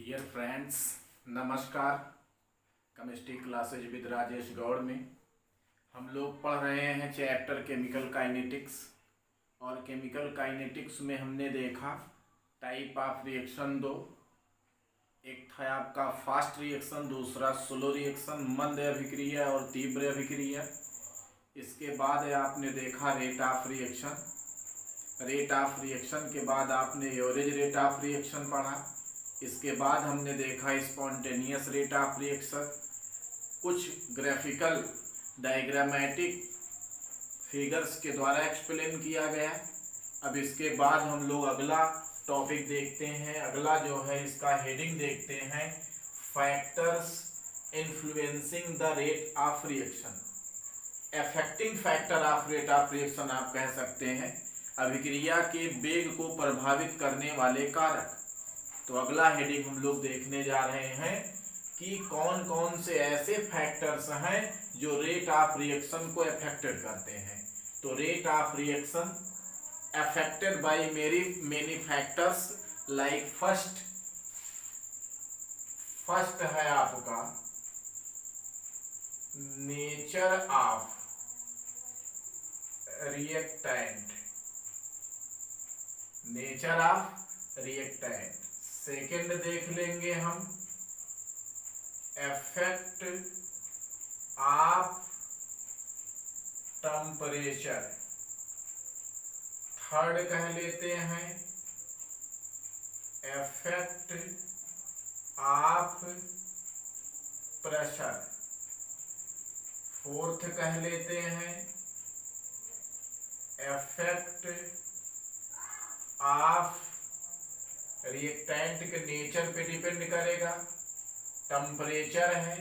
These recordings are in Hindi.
डियर फ्रेंड्स, नमस्कार। Chemistry classes with Rajesh Gaur में हम लोग पढ़ रहे हैं चैप्टर केमिकल काइनेटिक्स। और केमिकल काइनेटिक्स में हमने देखा टाइप ऑफ रिएक्शन दो। एक था आपका फास्ट रिएक्शन, दूसरा स्लो रिएक्शन, मंद अभिक्रिया और तीव्र अभिक्रिया। इसके बाद आपने देखा rate of reaction. Rate of reaction के बाद आपने एवरेज रेट ऑफ रिएक्शन पढ़ा। इसके बाद हमने देखा स्पॉन्टेनियस रेट ऑफ रिएक्शन, कुछ ग्राफिकल डायग्रामेटिक फिगर्स के द्वारा एक्सप्लेन किया गया। अब इसके बाद हम लोग अगला टॉपिक देखते हैं। अगला जो है इसका हेडिंग देखते हैं, factors influencing the rate of reaction. Affecting factor of rate of reaction आप कह सकते हैं, अभिक्रिया के वेग को प्रभावित करने वाले कारक। तो अगला हेडिंग हम लोग देखने जा रहे हैं कि कौन कौन से ऐसे फैक्टर्स हैं जो रेट ऑफ रिएक्शन को अफेक्टेड करते हैं। तो rate of reaction affected by many factors like first है आपका nature of reactant, nature of reactant. Second देख लेंगे हम इफेक्ट ऑफ टेम्परेचर। थर्ड कह लेते हैं इफेक्ट ऑफ प्रेशर। फोर्थ कह लेते हैं इफेक्ट ऑफ रिएक्टेंट के नेचर पे डिपेंड करेगा। टेम्परेचर है,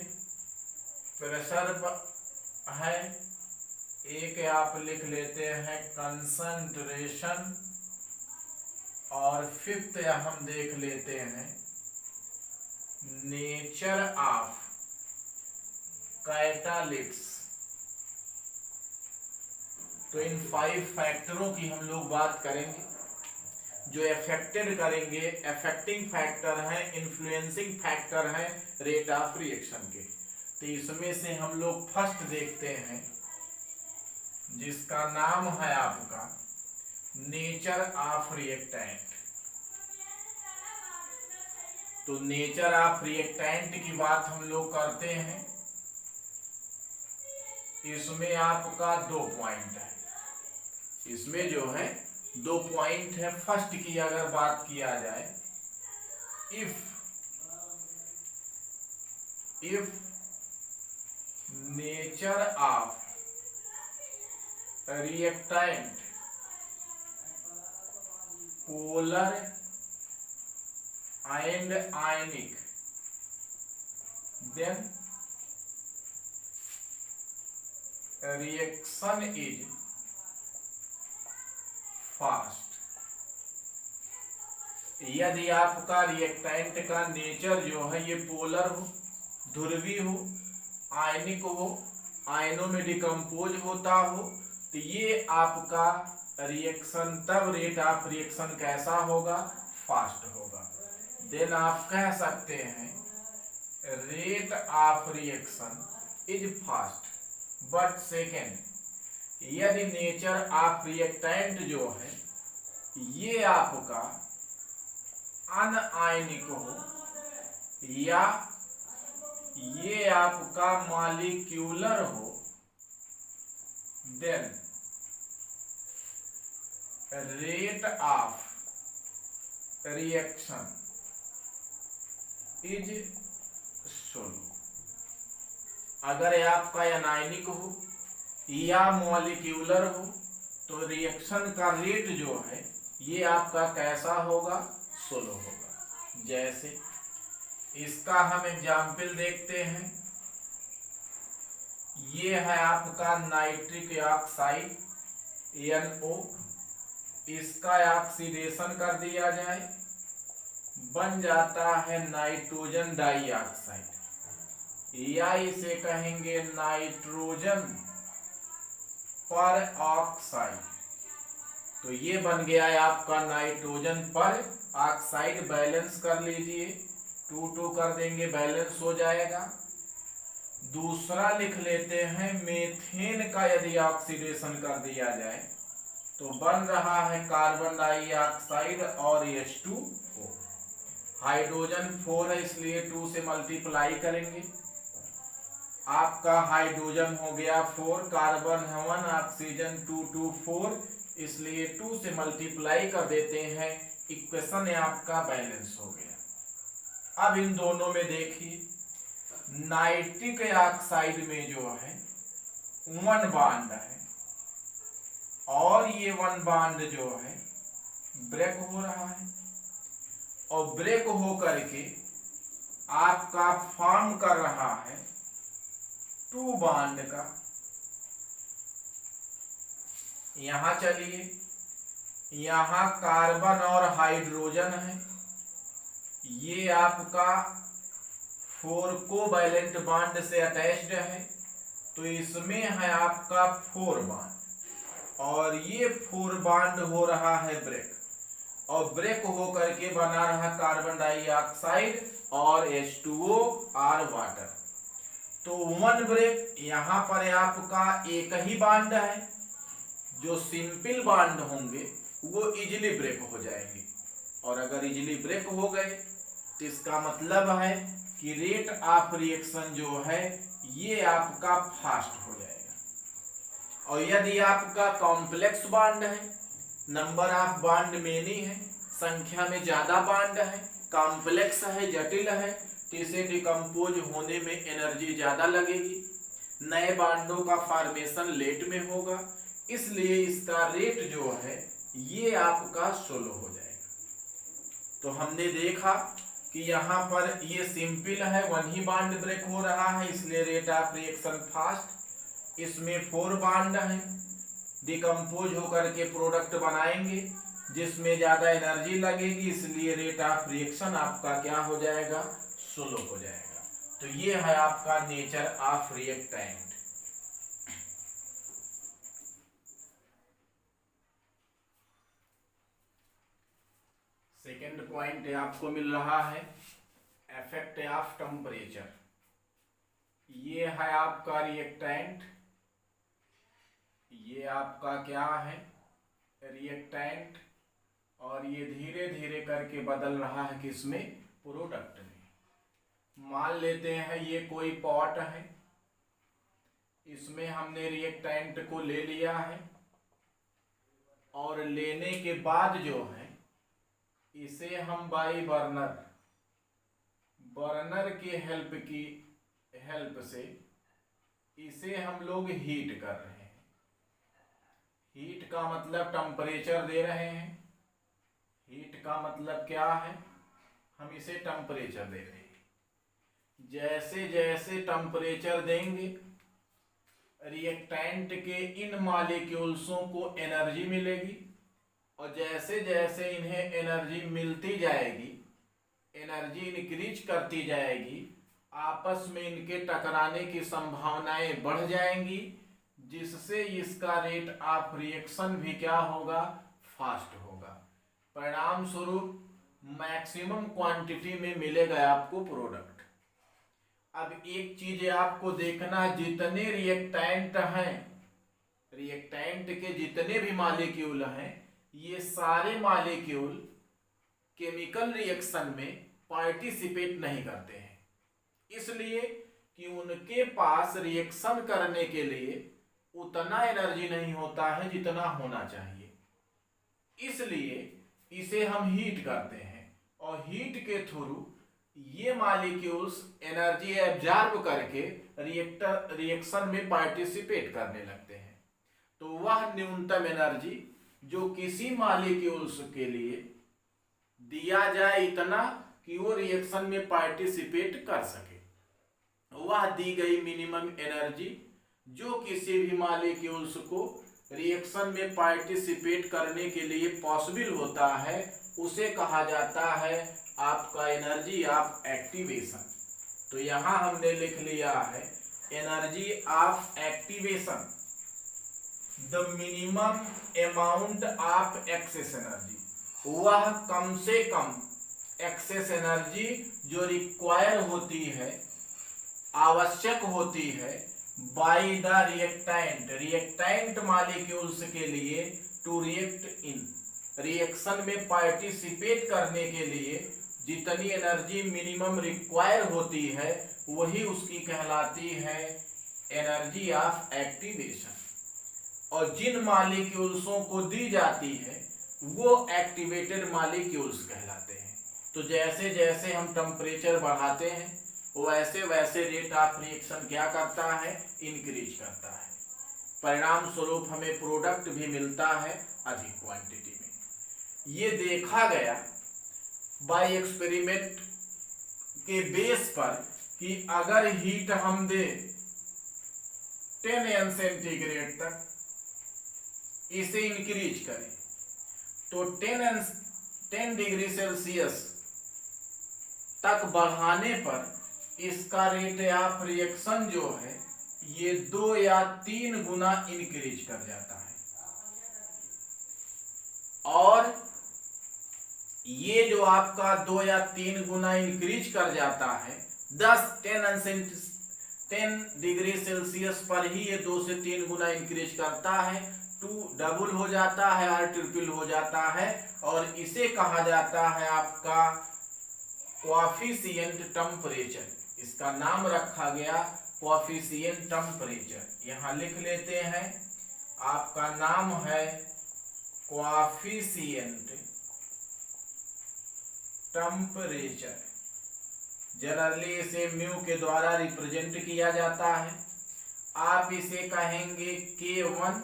प्रेशर है, एक आप लिख लेते हैं कंसंट्रेशन, और फिफ्थ हम देख लेते हैं नेचर ऑफ कैटालिटिक्स। तो इन 5 फैक्टरों की हम लोग बात करेंगे जो अफेक्टेड करेंगे। अफेक्टिंग फैक्टर हैं, इन्फ्लुएंसिंग फैक्टर हैं रेट ऑफ रिएक्शन के। तो इसमें से हम लोग फर्स्ट देखते हैं जिसका नाम है आपका नेचर ऑफ रिएक्टेंट। तो नेचर ऑफ रिएक्टेंट की बात हम लोग करते हैं। इसमें आपका 2 पॉइंट है। इसमें जो है 2 पॉइंट है। फर्स्ट की अगर बात किया जाए, if nature of reactant polar and ionic, then reaction is fast. यदि आपका रिएक्टेंट का नेचर जो है ये पोलर हो, ध्रुवीय हो, आयनिक हो, आयनों में डिकम्पोज होता हो, तो ये आपका रिएक्शन, तब रेट ऑफ रिएक्शन कैसा होगा? फास्ट होगा। देन आप कह सकते हैं rate of reaction is fast. But second, यदि नेचर ऑफ रिएक्टेंट जो है ये आपका अनआयनिक हो या ये आपका मॉलिक्यूलर हो, then rate of reaction is slow. अगर आपका अनआयनिक हो या मॉलिक्यूलर हो तो रिएक्शन का रेट जो है ये आपका कैसा होगा? स्लो होगा। जैसे इसका हम एग्जाम्पल देखते हैं। ये है आपका नाइट्रिक ऑक्साइड NO। इसका ऑक्सीडेशन कर दिया जाए, बन जाता है नाइट्रोजन डाइऑक्साइड, या इसे कहेंगे नाइट्रोजन पर ऑक्साइड। तो ये बन गया है आपका नाइट्रोजन पर ऑक्साइड। बैलेंस कर लीजिए 2 कर देंगे, बैलेंस हो जाएगा। दूसरा लिख लेते हैं, मीथेन का यदि ऑक्सीडेशन कर दिया जाए तो बन रहा है कार्बन डाइऑक्साइड और H2O। हाइड्रोजन 4 है इसलिए 2 से मल्टीप्लाई करेंगे, आपका हाइड्रोजन हो गया 4, कार्बन 1, ऑक्सीजन 2, 2 4, इसलिए 2 से मल्टीप्लाई कर देते हैं, इक्वेशन आपका बैलेंस हो गया। अब इन दोनों में देखिए, नाइट्रिक ऑक्साइड में जो है 1 बॉन्ड है और ये 1 बॉन्ड जो है ब्रेक हो रहा है, और ब्रेक हो करके आपका फॉर्म कर रहा है 2 बॉन्ड का। यहां चलिए, यहां कार्बन और हाइड्रोजन है, ये आपका 4 कोवैलेंट बॉन्ड से अटैच्ड है, तो इसमें है आपका 4 बॉन्ड, और ये 4 बॉन्ड हो रहा है ब्रेक, और ब्रेक हो करके बना रहा कार्बन डाइऑक्साइड और H2O और वाटर। तो 1 ब्रेक, यहां पर आपका एक ही बॉन्ड है, जो सिंपल बॉन्ड होंगे वो इजीली ब्रेक हो जाएंगे, और अगर इजीली ब्रेक हो गए तो इसका मतलब है कि रेट ऑफ रिएक्शन जो है ये आपका फास्ट हो जाएगा। और यदि आपका कॉम्प्लेक्स बॉन्ड है, नंबर ऑफ बॉन्ड मेनी है, संख्या में ज्यादा बॉन्ड है, कॉम्प्लेक्स है, जटिल है, तो इसे डिकम्पोज होने में एनर्जी ज्यादा लगेगी, नए बॉन्डों का फॉर्मेशन लेट में होगा, इसलिए इसका रेट जो है ये आपका स्लो हो जाएगा। तो हमने देखा कि यहाँ पर ये सिंपल है, 1 ही बॉन्ड ब्रेक हो रहा है, इसलिए रेट ऑफ रिएक्शन फास्ट। इसमें 4 बॉन्ड है, डिकम्पोज होकर के प्रोडक्ट बनाएंगे जिसमें ज्यादा एनर्जी लगेगी, इसलिए रेट ऑफ रिएक्शन आपका क्या हो जाएगा, स्लो हो जाएगा। तो ये है आपका nature of reactant. Second point आपको मिल रहा है इफेक्ट ऑफ टेम्परेचर। ये है आपका रिएक्टेंट, ये आपका क्या है, रिएक्टेंट, और ये धीरे धीरे करके बदल रहा है किसमें, प्रोडक्ट में। मान लेते हैं ये कोई पॉट है, इसमें हमने रिएक्टेंट को ले लिया है, और लेने के बाद जो है इसे हम बाई बर्नर के हेल्प से इसे हम लोग हीट कर रहे हैं। हीट का मतलब टेम्परेचर दे रहे हैं, हीट का मतलब क्या है, हम इसे टेम्परेचर दे रहे हैं। जैसे जैसे टेम्परेचर देंगे, रिएक्टेंट के इन मॉलिक्यूल्सों को एनर्जी मिलेगी, और जैसे जैसे इन्हें एनर्जी मिलती जाएगी, एनर्जी इंक्रीज करती जाएगी, आपस में इनके टकराने की संभावनाएं बढ़ जाएंगी, जिससे इसका रेट ऑफ रिएक्शन भी क्या होगा, फास्ट होगा। परिणाम स्वरूप मैक्सिमम क्वांटिटी में मिलेगा आपको प्रोडक्ट। अब एक चीज आपको देखना, जितने रिएक्टेंट हैं, रिएक्टेंट के जितने भी मॉलिक्यूल हैं, ये सारे मॉलिक्यूल केमिकल रिएक्शन में पार्टिसिपेट नहीं करते हैं, इसलिए कि उनके पास रिएक्शन करने के लिए उतना एनर्जी नहीं होता है जितना होना चाहिए। इसलिए इसे हम हीट करते हैं, और हीट के थ्रू ये मॉलिक्यूल्स एनर्जी एब्जॉर्ब करके रिएक्शन में पार्टिसिपेट करने लगते हैं। तो वह न्यूनतम एनर्जी जो किसी मॉलिक्यूल्स के लिए दिया जाए इतना कि वो रिएक्शन में पार्टिसिपेट कर सके, वह दी गई मिनिमम एनर्जी जो किसी भी मॉलिक्यूल्स को रिएक्शन में पार्टिसिपेट करने के लिए पॉसिबल होता है, उसे कहा जाता है आपका एनर्जी ऑफ एक्टिवेशन। तो यहां हमने लिख लिया है energy of activation, the minimum amount of excess energy, वह कम से कम एक्सेस एनर्जी जो रिक्वायर होती है, आवश्यक होती है बाय द रिएक्टेंट मॉलिक्यूल्स के लिए टू रिएक्ट इन, रिएक्शन में पार्टिसिपेट करने के लिए जितनी एनर्जी मिनिमम रिक्वायर होती है वही उसकी कहलाती है एनर्जी ऑफ एक्टिवेशन। और जिन मॉलिक्यूल्सों को दी जाती है वो एक्टिवेटेड मॉलिक्यूल्स कहलाते हैं। तो जैसे जैसे हम टेम्परेचर बढ़ाते हैं वैसे वैसे रेट ऑफ रिएक्शन क्या करता है, इंक्रीज करता है। परिणाम स्वरूप हमें प्रोडक्ट भी मिलता है अधिक क्वांटिटी में। ये देखा गया बाय एक्सपेरिमेंट के बेस पर कि अगर हीट हम दे 10 सेंटीग्रेड तक, इसे इंक्रीज करें तो 10 डिग्री सेल्सियस तक बढ़ाने पर इसका रेट ऑफ रिएक्शन जो है ये 2 या 3 गुना इंक्रीज कर जाता है। और ये जो आपका 2 या 3 गुना इंक्रीज कर जाता है 10 डिग्री सेल्सियस पर ही ये 2 से 3 गुना इंक्रीज करता है, 2 डबल हो जाता है और ट्रिपल हो जाता है। और इसे कहा जाता है आपका कोएफिशिएंट टेम्परेचर। इसका नाम रखा गया कोएफिशिएंट टेम्परेचर। यहां लिख लेते हैं, आपका नाम है कोएफिशिएंट टेम्परेचर। जनरली इसे म्यू के द्वारा रिप्रेजेंट किया जाता है। आप इसे कहेंगे K1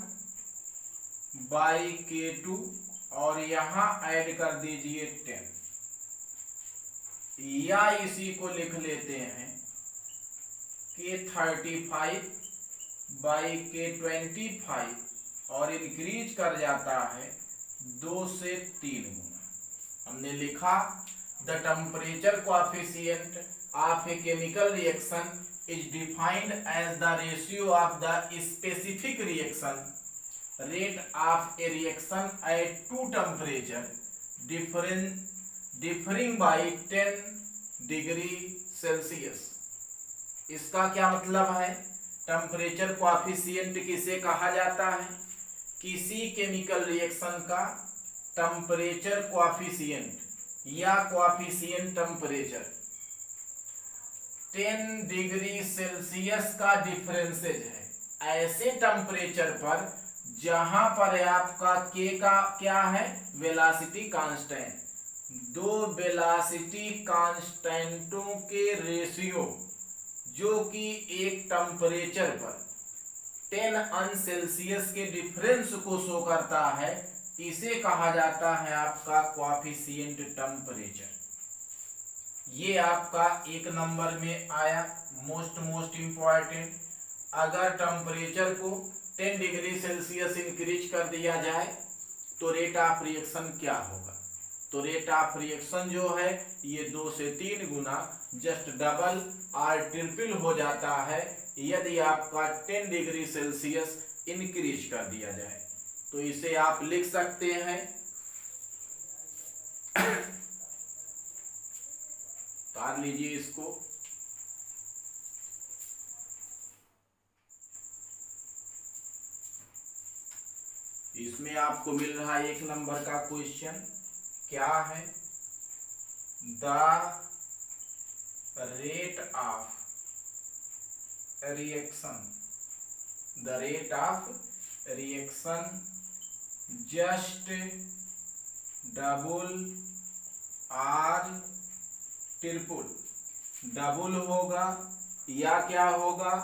बाई K2 और यहां ऐड कर दीजिए 10, या इसी को लिख लेते हैं K35 बाई K25 और इंक्रीज कर जाता है 2 से 3 गुना। हमने लिखा the temperature coefficient of a chemical reaction is defined as the ratio of the specific reaction rate of a reaction at 2 temperature differing by 10 degree Celsius. इसका क्या मतलब है, टेम्परेचर कोएफिशिएंट किसे कहा जाता है, किसी केमिकल रिएक्शन का टेम्परेचर कोएफिशिएंट या कोएफिशिएंट टेम्परेचर 10 डिग्री सेल्सियस का डिफरेंसेज है ऐसे टेम्परेचर पर जहां पर आपका K का क्या है, वेलोसिटी कांस्टेंट, 2 वेलोसिटी कांस्टेंटों के रेशियो जो कि एक टेम्परेचर पर 10 सेल्सियस के डिफरेंस को शो करता है, इसे कहा जाता है आपका कोएफिशिएंट टेम्परेचर। ये आपका 1 नंबर में आया मोस्ट इंपॉर्टेंट। अगर टेम्परेचर को 10 डिग्री सेल्सियस इंक्रीज कर दिया जाए तो रेट ऑफ रिएक्शन क्या होगा, तो रेट ऑफ रिएक्शन जो है ये 2 से 3 गुना जस्ट डबल और ट्रिपल हो जाता है यदि आपका 10 डिग्री सेल्सियस इंक्रीज कर दिया जाए। तो इसे आप लिख सकते हैं तार लीजिए इसको, इसमें आपको मिल रहा है 1 नंबर का क्वेश्चन, क्या है, the rate of reaction just double R triple, double होगा या क्या होगा,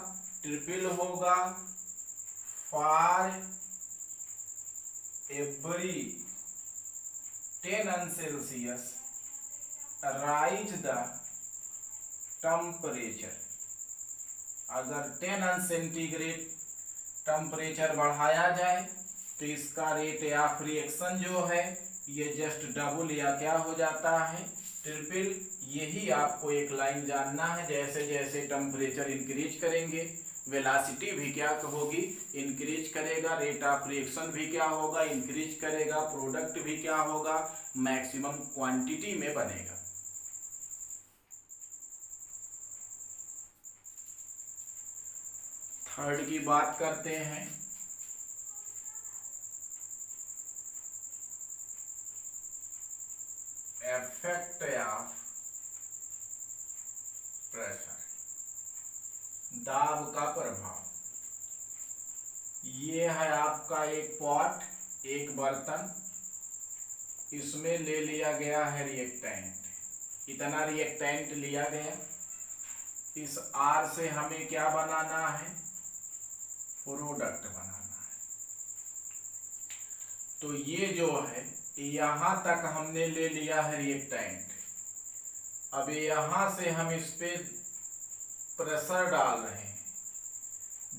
ट्रिपल होगा for every 10 Celsius rise the temperature. अगर 10 सेंटीग्रेड टेम्परेचर बढ़ाया जाए तो इसका रेट ऑफ रिएक्शन जो है ये जस्ट डबल या क्या हो जाता है, ट्रिपल। यही आपको एक लाइन जानना है, जैसे जैसे टेम्परेचर इंक्रीज करेंगे वेलोसिटी भी क्या होगी, इंक्रीज करेगा, रेट ऑफ रिएक्शन भी क्या होगा, इंक्रीज करेगा, प्रोडक्ट भी क्या होगा, मैक्सिमम क्वांटिटी में बनेगा। थर्ड की बात करते हैं। इफेक्ट ऑफ प्रेशर, दाब का प्रभाव। ये है आपका एक पॉट, एक बर्तन, इसमें ले लिया गया है रिएक्टेंट, इतना रिएक्टेंट लिया गया। इस आर से हमें क्या बनाना है, प्रोडक्ट बनाना है। तो ये जो है यहां तक हमने ले लिया है रिएक्टेंट। अब यहां से हम इस पे प्रेशर डाल रहे हैं।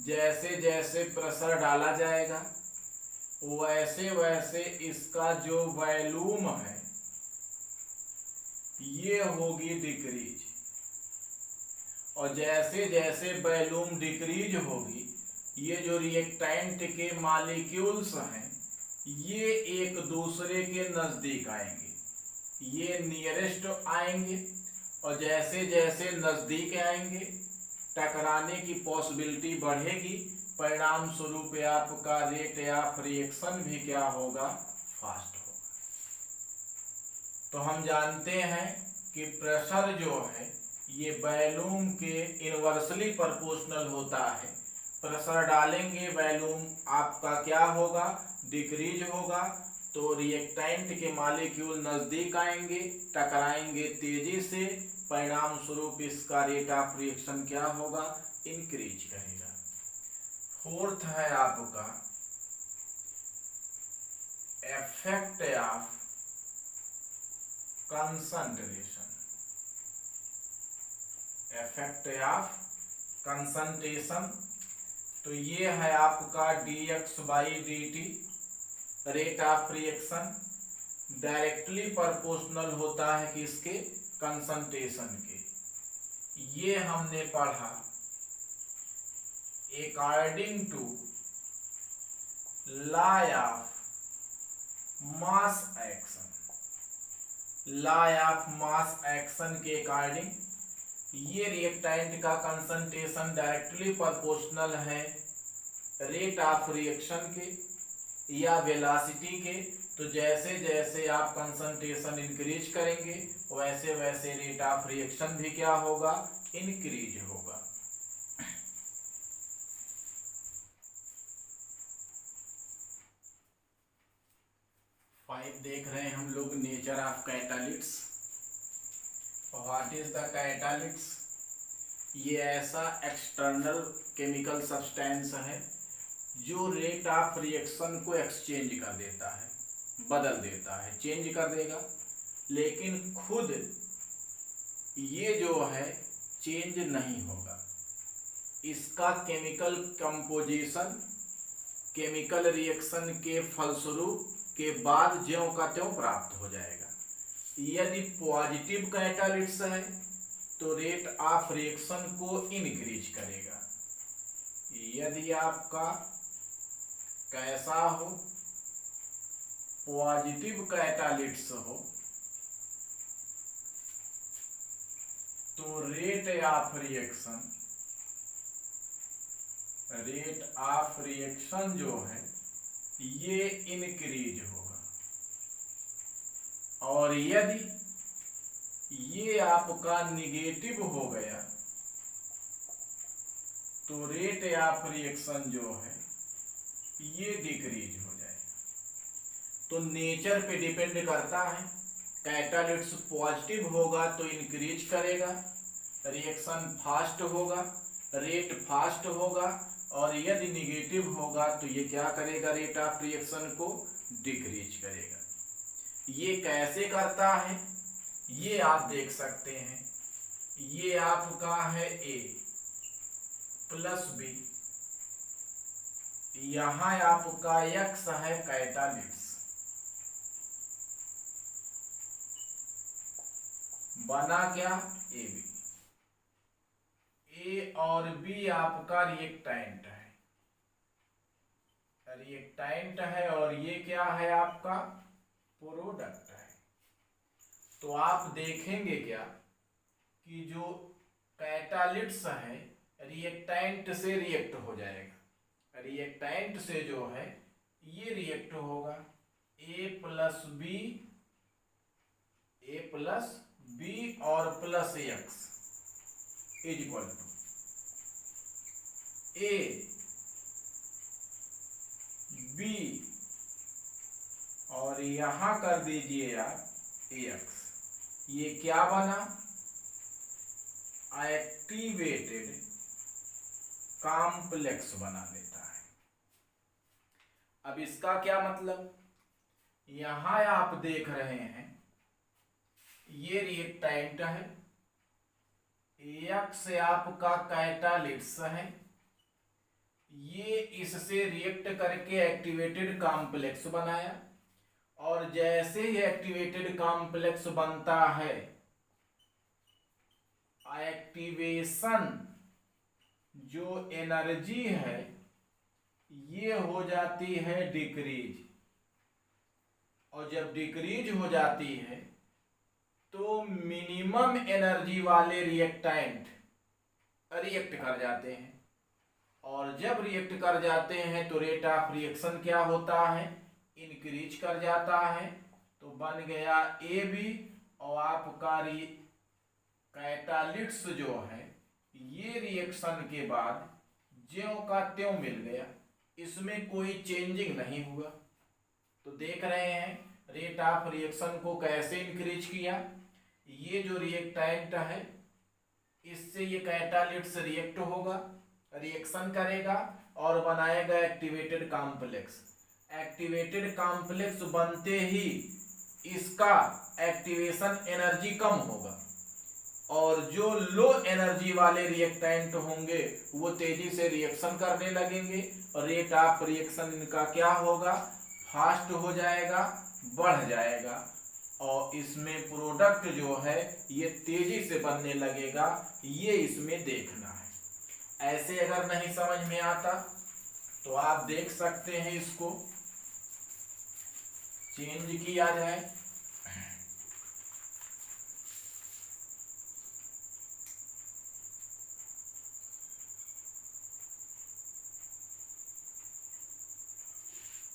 जैसे जैसे प्रेशर डाला जाएगा वैसे वैसे इसका जो वॉल्यूम है ये होगी डिक्रीज, और जैसे जैसे वॉल्यूम डिक्रीज होगी ये जो रिएक्टेंट के मॉलिक्यूल्स हैं ये एक दूसरे के नजदीक आएंगे, ये नियरेस्ट आएंगे, और जैसे जैसे नजदीक आएंगे टकराने की पॉसिबिलिटी बढ़ेगी। परिणाम स्वरूप आपका रेट ऑफ रिएक्शन भी क्या होगा, फास्ट होगा। तो हम जानते हैं कि प्रेशर जो है ये वॉल्यूम के इनवर्सली प्रोपोर्शनल होता है। प्रेशर डालेंगे वॉल्यूम आपका क्या होगा, डिक्रीज होगा। तो रिएक्टेंट के मॉलिक्यूल नजदीक आएंगे, टकराएंगे तेजी से, परिणाम स्वरूप इसका रेट ऑफ रिएक्शन क्या होगा, इंक्रीज करेगा। फोर्थ है आपका effect of concentration. Effect of concentration, तो ये है आपका dx/dt, rate of reaction directly proportional होता है किसके, कंसंट्रेशन के। ये हमने पढ़ा according to law of mass action. Law of mass action के अकॉर्डिंग ये रिएक्टेंट का कंसंट्रेशन डायरेक्टली प्रोपोर्शनल है रेट ऑफ रिएक्शन के या वेलोसिटी के। तो जैसे जैसे आप कंसंट्रेशन इंक्रीज करेंगे वैसे वैसे रेट ऑफ रिएक्शन भी क्या होगा, इंक्रीज होगा। फाइव देख रहे हैं हम लोग, nature of catalysts. What is the catalysts? ये ऐसा एक्सटर्नल केमिकल सब्सटेंस है जो रेट ऑफ रिएक्शन को एक्सचेंज कर देता है, बदल देता है, चेंज कर देगा, लेकिन खुद ये जो है चेंज नहीं होगा। इसका केमिकल कंपोजिशन केमिकल रिएक्शन के फलस्वरूप के बाद ज्यों का त्यों प्राप्त हो जाएगा। यदि पॉजिटिव कैटालिट्स है तो रेट ऑफ रिएक्शन को इंक्रीज करेगा। यदि आपका कैसा हो, पॉजिटिव कैटालिट्स हो, तो रेट ऑफ रिएक्शन जो है ये इंक्रीज होगा। और यदि ये आपका निगेटिव हो गया तो रेट ऑफ रिएक्शन जो है ये डिक्रीज हो जाएगा। तो नेचर पे डिपेंड करता है। कैटालिट्स पॉजिटिव होगा तो इंक्रीज करेगा, रिएक्शन फास्ट होगा, रेट फास्ट होगा, और यदि निगेटिव होगा तो ये क्या करेगा, रेट ऑफ रिएक्शन को डिक्रीज करेगा। ये कैसे करता है ये आप देख सकते हैं। ये आपका है A प्लस B, यहां आपका X है कैटालिट्स, बना क्या, AB। A और B आपका रिएक्टेंट है और ये क्या है आपका प्रोडक्ट है। तो आप देखेंगे क्या कि जो कैटालिट्स है रिएक्टेंट से रिएक्ट हो जाएगा। रिएक्टेंट से जो है ये रिएक्ट होगा ए प्लस बी और plus X is equal to A B और यहां कर दीजिए आप एक्स। ये क्या बना? एक्टिवेटेड कॉम्प्लेक्स बना देता है। अब इसका क्या मतलब? यहां आप देख रहे हैं ये रिएक्टेंट है, एक्स आपका कैटालिस्ट है, ये इससे रिएक्ट करके एक्टिवेटेड कॉम्प्लेक्स बनाया, और जैसे ही एक्टिवेटेड कॉम्प्लेक्स बनता है एक्टिवेशन जो एनर्जी है ये हो जाती है डिक्रीज, और जब डिक्रीज हो जाती है तो मिनिमम एनर्जी वाले रिएक्टेंट रिएक्ट कर जाते हैं, और जब रिएक्ट कर जाते हैं तो रेट ऑफ रिएक्शन क्या होता है? इंक्रीज कर जाता है। तो बन गया ए बी, और आपका कैटालिस्ट जो है ये रिएक्शन के बाद ज्यों का त्यों मिल गया, इसमें कोई चेंजिंग नहीं हुआ। तो देख रहे हैं रेट ऑफ रिएक्शन को कैसे इंक्रीज किया। ये जो रिएक्टेंट है इससे ये कैटालिस्ट रिएक्ट होगा, रिएक्शन करेगा और बनाएगा एक्टिवेटेड कॉम्प्लेक्स। एक्टिवेटेड कॉम्प्लेक्स बनते ही इसका एक्टिवेशन एनर्जी कम होगा, और जो लो एनर्जी वाले रिएक्टेंट होंगे वो तेजी से रिएक्शन करने लगेंगे, और रेट ऑफ रिएक्शन इनका क्या होगा? फास्ट हो जाएगा, बढ़ जाएगा, और इसमें प्रोडक्ट जो है ये तेजी से बनने लगेगा। ये इसमें देखना है। ऐसे अगर नहीं समझ में आता तो आप देख सकते हैं, इसको चेंज किया जाए।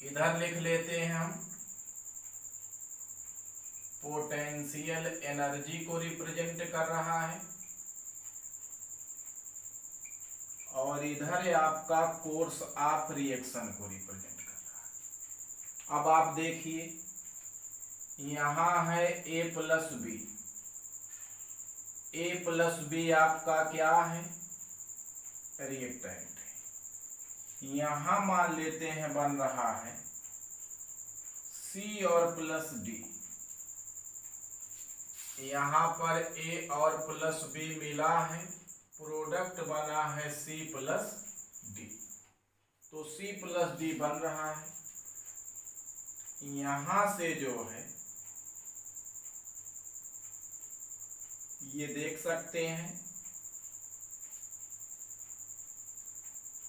इधर लिख लेते हैं हम पोटेंशियल एनर्जी को रिप्रेजेंट कर रहा है, और इधर आपका कोर्स ऑफ रिएक्शन को रिप्रेजेंट कर रहा है। अब आप देखिए यहां है ए प्लस बी। ए प्लस बी आपका क्या है? रिएक्टेंट। यहां मान लेते हैं बन रहा है सी और प्लस डी। यहां पर ए और प्लस बी मिला है, प्रोडक्ट बना है सी प्लस डी। तो सी प्लस डी बन रहा है। यहां से जो है ये देख सकते हैं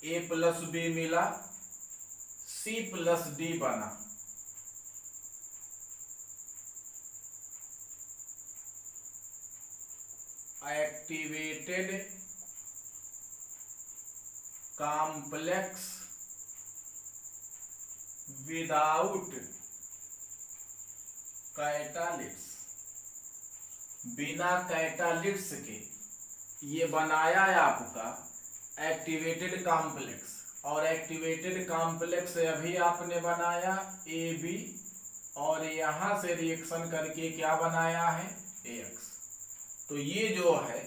ए प्लस बी मिला, सी प्लस डी बना। Activated complex without catalyst. बिना कैटालिस्ट के ये बनाया है आपका एक्टिवेटेड कॉम्प्लेक्स, और एक्टिवेटेड कॉम्प्लेक्स अभी आपने बनाया ए बी, और यहां से रिएक्शन करके क्या बनाया है? एक्स। तो ये जो है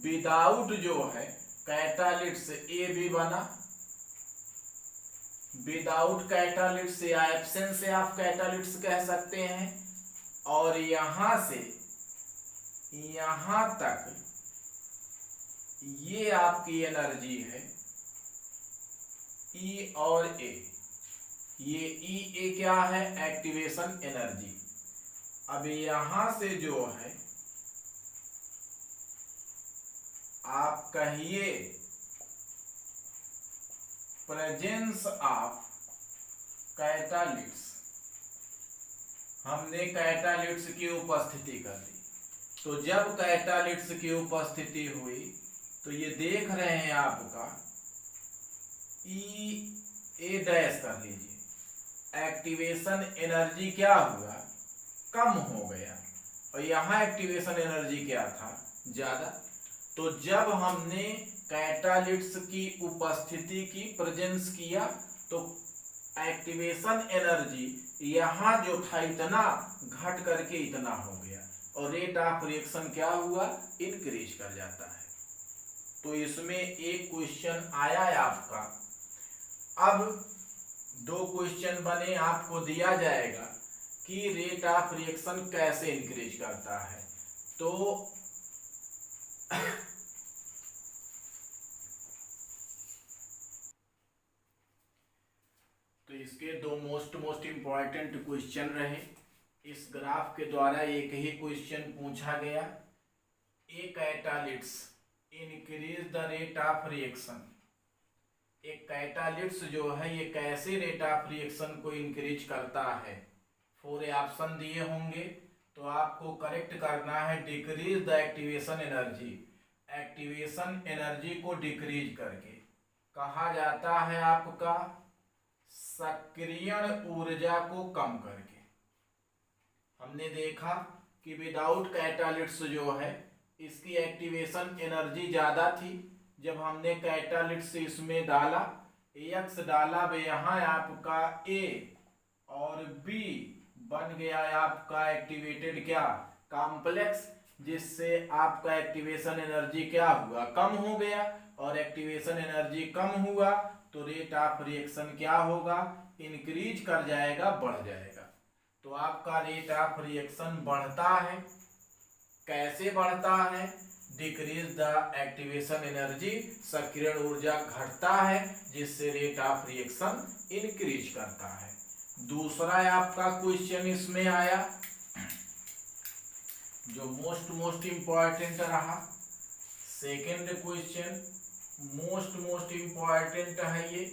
विदाउट जो है कैटालिस्ट ए बी बना, विदाउट कैटालिस्ट या एब्सेंस से आप कैटालिस्ट कह सकते हैं, और यहां से यहां तक ये आपकी एनर्जी है ई और ए। ये ई ए क्या है? Activation energy. अब यहां से जो है आप कहिए प्रेजेंस ऑफ कैटालिस्ट। हमने कैटालिस्ट की उपस्थिति कर दी। तो जब कैटालिस्ट की उपस्थिति हुई तो ये देख रहे हैं आपका E A डैश कर लीजिए, एक्टिवेशन एनर्जी क्या हुआ, कम हो गया, और यहाँ एक्टिवेशन एनर्जी क्या था, ज्यादा। तो जब हमने कैटालिट्स की उपस्थिति की प्रेजेंस किया तो एक्टिवेशन एनर्जी यहाँ जो था इतना घट करके इतना हो गया, और रेट ऑफ रिएक्शन क्या हुआ, इंक्रीज कर जाता है। तो इसमें एक क्वेश्चन आया है आपका। अब दो क्वेश्चन बने, आपको दिया जाएगा कि रेट ऑफ रिएक्शन कैसे इंक्रीज करता है। तो इसके दो मोस्ट इंपॉर्टेंट क्वेश्चन रहे। इस ग्राफ के द्वारा एक ही क्वेश्चन पूछा गया, a catalysts increase the rate of reaction. एक कैटालिट्स जो है ये कैसे रेट ऑफ रिएक्शन को इंक्रीज करता है। 4 ऑप्शन दिए होंगे, तो आपको करेक्ट करना है decrease the activation energy. Activation energy को डिक्रीज करके कहा जाता है आपका सक्रियण ऊर्जा को कम करके। हमने देखा कि विदाउट कैटालिट्स जो है इसकी एक्टिवेशन एनर्जी ज्यादा थी। जब हमने कैटालिट्स इसमें डाला, एक्स डाला, वे यहाँ आपका ए और बी बन गया आपका एक्टिवेटेड क्या, कॉम्प्लेक्स, जिससे आपका एक्टिवेशन एनर्जी क्या हुआ, कम हो गया। और एक्टिवेशन एनर्जी कम हुआ तो रेट ऑफ रिएक्शन क्या होगा, इंक्रीज कर जाएगा, बढ़ जाएगा। तो आपका रेट ऑफ रिएक्शन बढ़ता है। कैसे बढ़ता है, डिक्रीज द एक्टिवेशन एनर्जी, सक्रियण ऊर्जा घटता है, जिससे रेट ऑफ रिएक्शन इंक्रीज करता है। दूसरा आपका क्वेश्चन इसमें आया जो मोस्ट इंपॉर्टेंट रहा। सेकेंड क्वेश्चन मोस्ट इंपॉर्टेंट है, ये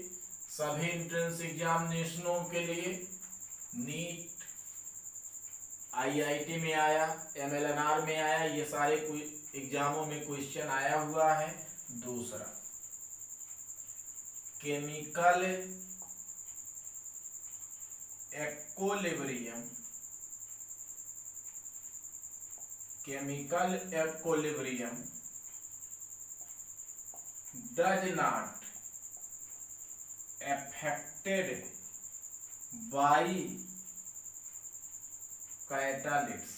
सभी एंट्रेंस एग्जामिनेशनों के लिए, नीट, IIT में आया, MLNR में आया, ये सारे एग्जामों में क्वेश्चन आया हुआ है। दूसरा chemical equilibrium, chemical equilibrium does not affected by catalysts।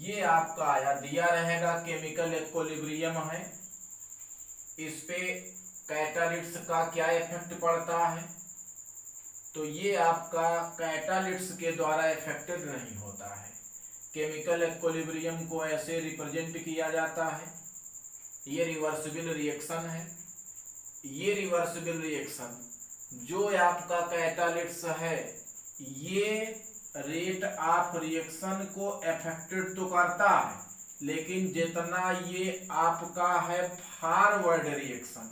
ये आपका आया, दिया रहेगा केमिकल एक्विलिब्रियम है, इस पे कैटालिट्स का क्या इफेक्ट पड़ता है। तो ये आपका कैटालिट्स के द्वारा इफेक्टेड नहीं होता है। केमिकल एक्विलिब्रियम को ऐसे रिप्रेजेंट किया जाता है, ये रिवर्सिबल रिएक्शन है। ये रिवर्सिबल रिएक्शन जो आपका कैटालिट्स है, ये रेट ऑफ रिएक्शन को अफेक्टेड तो करता है, लेकिन जितना ये आपका है फॉरवर्ड रिएक्शन,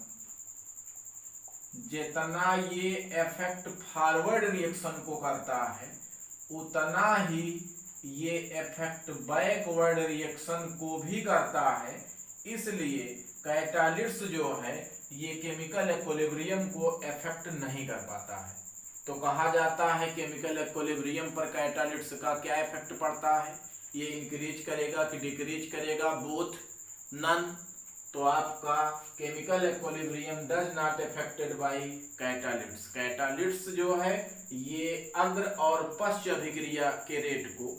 जितना ये इफेक्ट फॉरवर्ड रिएक्शन को करता है, उतना ही ये इफेक्ट बैकवर्ड रिएक्शन को भी करता है। इसलिए कैटालिट्स जो है ये केमिकल एक्विलिब्रियम को इफेक्ट नहीं कर पाता है। तो कहा जाता है केमिकल एक्विलिब्रियम पर कैटालिट्स का क्या इफेक्ट पड़ता है, ये इंक्रीज करेगा कि डिक्रीज करेगा, बोथ, नन। तो आपका chemical equilibrium does not affected by catalysts. Catalysts जो है ये अग्र और पश्च अभिक्रिया के रेट को,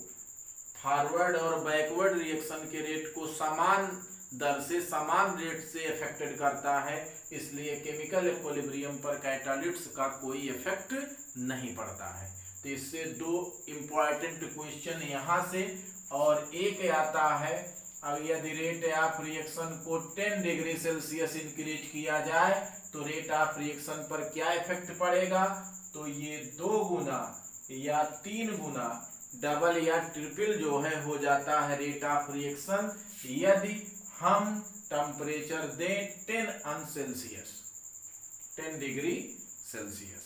फॉरवर्ड और बैकवर्ड रिएक्शन के रेट को समान दर से, समान रेट से अफेक्टेड करता है। इसलिए केमिकल एक्विलिब्रियम पर कैटालिट्स का कोई इफेक्ट नहीं पड़ता है। तो इससे दो इम्पॉर्टेंट क्वेश्चन यहाँ से, और एक आता है अब यदि रेट ऑफ रिएक्शन को 10 डिग्री सेल्सियस इंक्रीज किया जाए तो रेट ऑफ रिएक्शन पर क्या इफेक्ट पड़ेगा। तो ये 2 गुना या 3 गुना, डबल या ट्रिपल जो है हो जाता है रेट ऑफ रिएक्शन, यदि हम टेम्परेचर दें 10 डिग्री सेल्सियस।